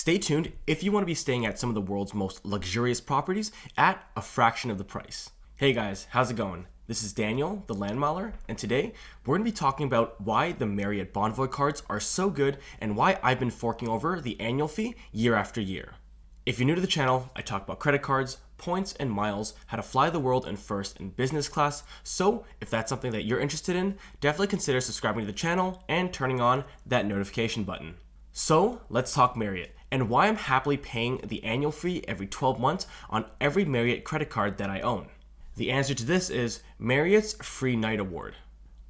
Stay tuned if you want to be staying at some of the world's most luxurious properties at a fraction of the price. Hey guys, how's it going? This is Daniel, TheLandMiler, and today we're going to be talking about why the Marriott Bonvoy cards are so good and why I've been forking over the annual fee year after year. If you're new to the channel, I talk about credit cards, points, and miles, how to fly the world in first and business class, so if that's something that you're interested in, definitely consider subscribing to the channel and turning on that notification button. So let's talk Marriott and why I'm happily paying the annual fee every 12 months on every Marriott credit card that I own. The answer to this is Marriott's Free Night Award.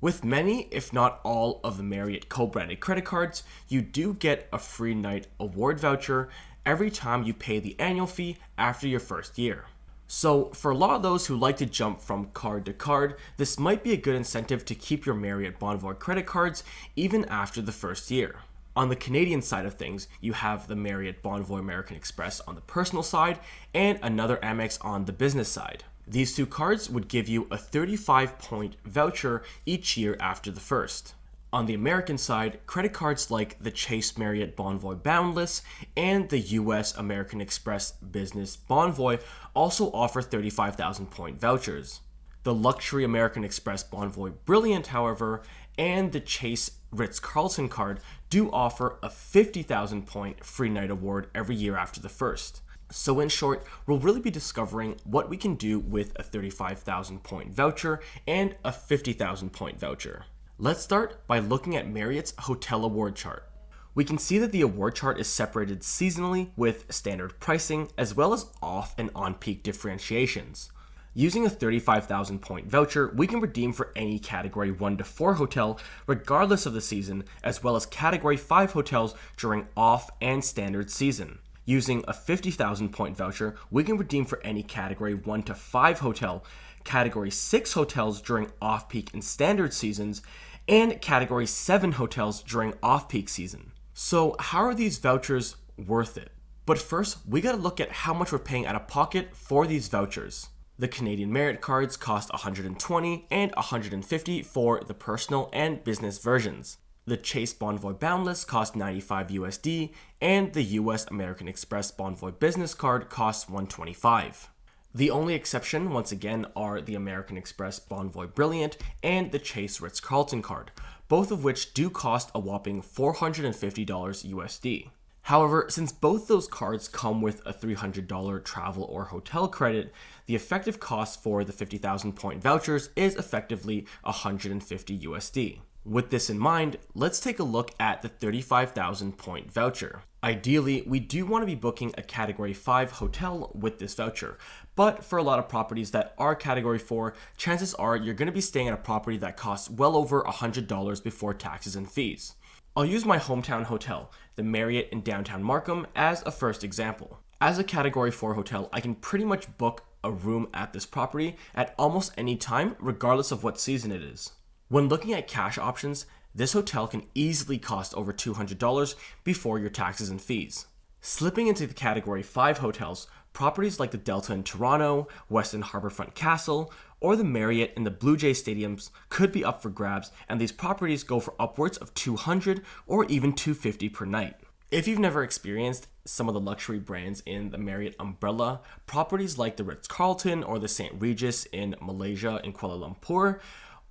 With many, if not all, of the Marriott co-branded credit cards, you do get a free night award voucher every time you pay the annual fee after your first year. So for a lot of those who like to jump from card to card, this might be a good incentive to keep your Marriott Bonvoy credit cards even after the first year. On the Canadian side of things, you have the Marriott Bonvoy American Express on the personal side and another Amex on the business side. These two cards would give you a 35-point voucher each year after the first. On the American side, credit cards like the Chase Marriott Bonvoy Boundless and the US American Express Business Bonvoy also offer 35,000-point vouchers. The luxury American Express Bonvoy Brilliant, however, and the Chase Ritz-Carlton card do offer a 50,000-point free night award every year after the first. So in short, we'll really be discovering what we can do with a 35,000-point voucher and a 50,000-point voucher. Let's start by looking at Marriott's hotel award chart. We can see that the award chart is separated seasonally with standard pricing as well as off and on-peak differentiations. Using a 35,000-point voucher, we can redeem for any Category 1 to 4 hotel regardless of the season, as well as Category 5 hotels during off and standard season. Using a 50,000-point voucher, we can redeem for any Category 1 to 5 hotel, Category 6 hotels during off-peak and standard seasons, and Category 7 hotels during off-peak season. So how are these vouchers worth it? But first, we gotta look at how much we're paying out of pocket for these vouchers. The Canadian Marriott cards cost $120 and $150 for the personal and business versions. The Chase Bonvoy Boundless cost $95 USD, and the US American Express Bonvoy Business card costs $125. The only exception, once again, are the American Express Bonvoy Brilliant and the Chase Ritz-Carlton card, both of which do cost a whopping $450 USD. However, since both those cards come with a $300 travel or hotel credit, the effective cost for the 50,000-point vouchers is effectively $150 USD. With this in mind, let's take a look at the 35,000-point voucher. Ideally, we do want to be booking a Category 5 hotel with this voucher, but for a lot of properties that are Category 4, chances are you're going to be staying at a property that costs well over $100 before taxes and fees. I'll use my hometown hotel, the Marriott in downtown Markham, as a first example. As a Category 4 hotel, I can pretty much book a room at this property at almost any time, regardless of what season it is. When looking at cash options, this hotel can easily cost over $200 before your taxes and fees. Slipping into the Category 5 hotels, properties like the Delta in Toronto, Westin Harbourfront Castle, or the Marriott in the Blue Jays stadiums could be up for grabs, and these properties go for upwards of $200 or even $250 per night. If you've never experienced some of the luxury brands in the Marriott umbrella, properties like the Ritz-Carlton or the St. Regis in Malaysia in Kuala Lumpur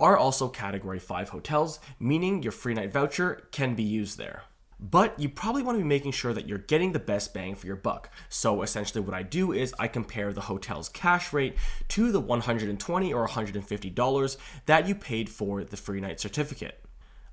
are also Category 5 hotels, meaning your free night voucher can be used there. But you probably want to be making sure that you're getting the best bang for your buck. So essentially what I do is I compare the hotel's cash rate to the $120 or $150 that you paid for the free night certificate.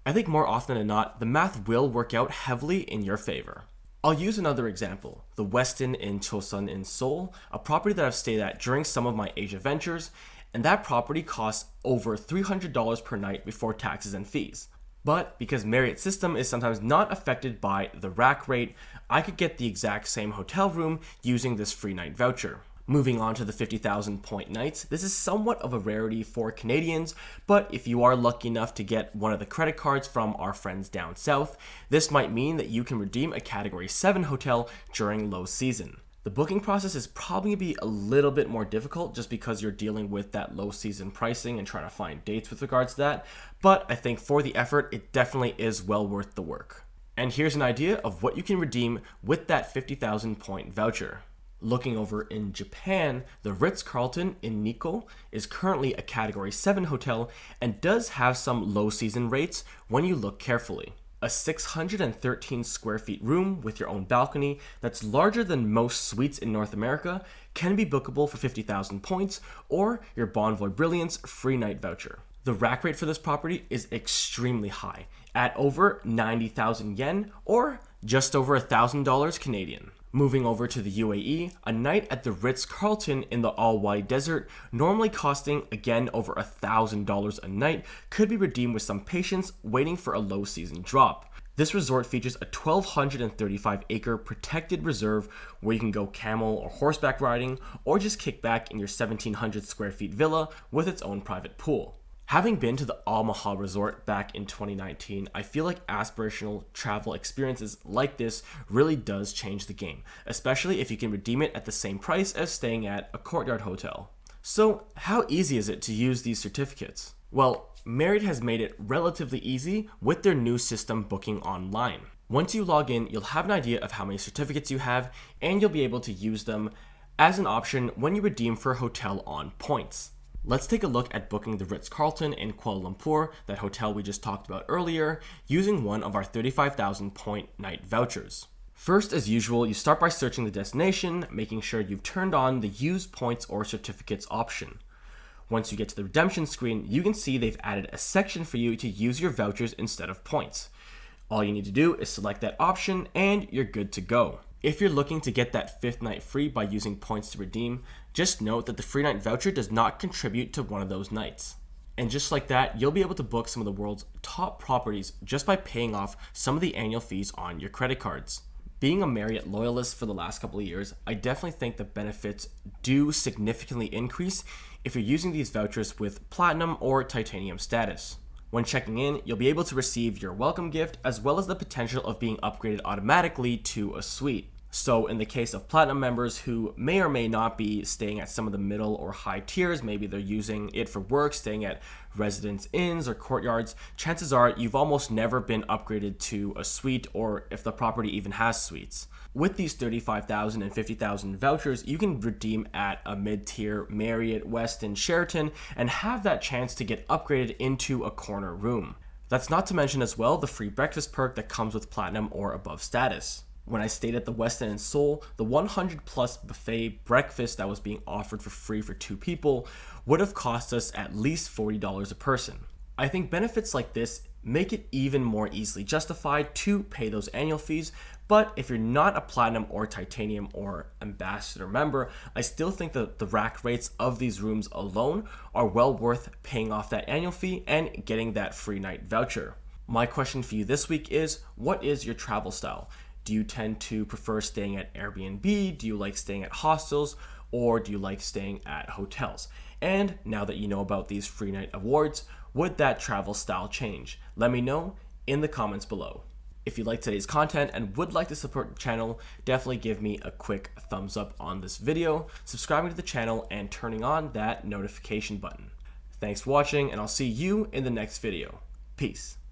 I think more often than not, the math will work out heavily in your favor. I'll use another example, the Westin in Chosun in Seoul, a property that I've stayed at during some of my Asia ventures, and that property costs over $300 per night before taxes and fees. But because Marriott's system is sometimes not affected by the rack rate, I could get the exact same hotel room using this free night voucher. Moving on to the 50,000-point nights, this is somewhat of a rarity for Canadians, but if you are lucky enough to get one of the credit cards from our friends down south, this might mean that you can redeem a Category 7 hotel during low season. The booking process is probably going to be a little bit more difficult just because you're dealing with that low season pricing and trying to find dates with regards to that, but I think for the effort, it definitely is well worth the work. And here's an idea of what you can redeem with that 50,000 point voucher. Looking over in Japan, the Ritz-Carlton in Nikko is currently a Category 7 hotel and does have some low season rates when you look carefully. A 613 square feet room with your own balcony that's larger than most suites in North America can be bookable for 50,000 points or your Bonvoy Brilliance free night voucher. The rack rate for this property is extremely high at over 90,000 yen or just over $1,000 Canadian. Moving over to the UAE, a night at the Ritz-Carlton in the all-white desert, normally costing again over $1,000 a night, could be redeemed with some patience waiting for a low season drop. This resort features a 1,235-acre protected reserve where you can go camel or horseback riding or just kick back in your 1,700 square feet villa with its own private pool. Having been to the Al Mahal Resort back in 2019, I feel like aspirational travel experiences like this really does change the game, especially if you can redeem it at the same price as staying at a Courtyard hotel. So how easy is it to use these certificates? Well, Marriott has made it relatively easy with their new system booking online. Once you log in, you'll have an idea of how many certificates you have, and you'll be able to use them as an option when you redeem for a hotel on points. Let's take a look at booking the Ritz-Carlton in Kuala Lumpur, that hotel we just talked about earlier, using one of our 35,000 point night vouchers. First, as usual, you start by searching the destination, making sure you've turned on the Use Points or Certificates option. Once you get to the redemption screen, you can see they've added a section for you to use your vouchers instead of points. All you need to do is select that option and you're good to go. If you're looking to get that 5th night free by using points to redeem, just note that the free night voucher does not contribute to one of those nights. And just like that, you'll be able to book some of the world's top properties just by paying off some of the annual fees on your credit cards. Being a Marriott loyalist for the last couple of years, I definitely think the benefits do significantly increase if you're using these vouchers with Platinum or Titanium status. When checking in, you'll be able to receive your welcome gift as well as the potential of being upgraded automatically to a suite. So in the case of Platinum members who may or may not be staying at some of the middle or high tiers, maybe they're using it for work, staying at Residence Inns or Courtyards, chances are you've almost never been upgraded to a suite, or if the property even has suites. With these 35,000 and 50,000 vouchers, you can redeem at a mid-tier Marriott, Westin, Sheraton, and have that chance to get upgraded into a corner room. That's not to mention as well the free breakfast perk that comes with Platinum or above status. When I stayed at the Westin in Seoul, the 100 plus buffet breakfast that was being offered for free for 2 people would have cost us at least $40 a person. I think benefits like this make it even more easily justified to pay those annual fees, but if you're not a Platinum or Titanium or Ambassador member, I still think that the rack rates of these rooms alone are well worth paying off that annual fee and getting that free night voucher. My question for you this week is, what is your travel style? Do you tend to prefer staying at Airbnb? Do you like staying at hostels? Or do you like staying at hotels? And now that you know about these free night awards, would that travel style change? Let me know in the comments below. If you like today's content and would like to support the channel, definitely give me a quick thumbs up on this video, subscribing to the channel, and turning on that notification button. Thanks for watching, and I'll see you in the next video. Peace.